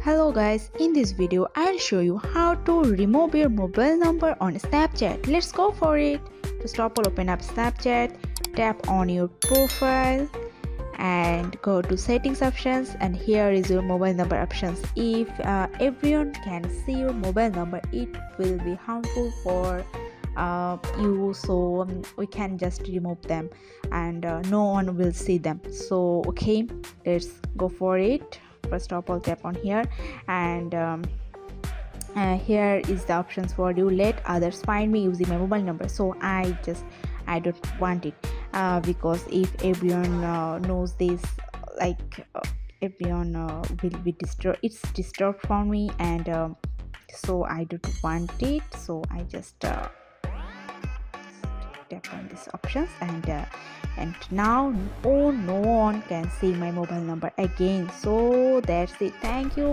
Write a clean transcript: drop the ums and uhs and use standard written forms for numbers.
Hello guys, in this video I'll show you how to remove your mobile number on Snapchat. Let's go for it. First of all, open up Snapchat, tap on your profile and go to settings options, and here is your mobile number options. If everyone can see your mobile number, it will be harmful for you, so we can just remove them and no one will see them. So okay, let's go for it. First of all, tap on here and here is the options for you. Let others find me using my mobile number. So I don't want it because if everyone knows this, like everyone will be disturbed. It's disturbed for me, and so I don't want it. So I just tap on these options, and now no one can see my mobile number again. So that's it. Thank you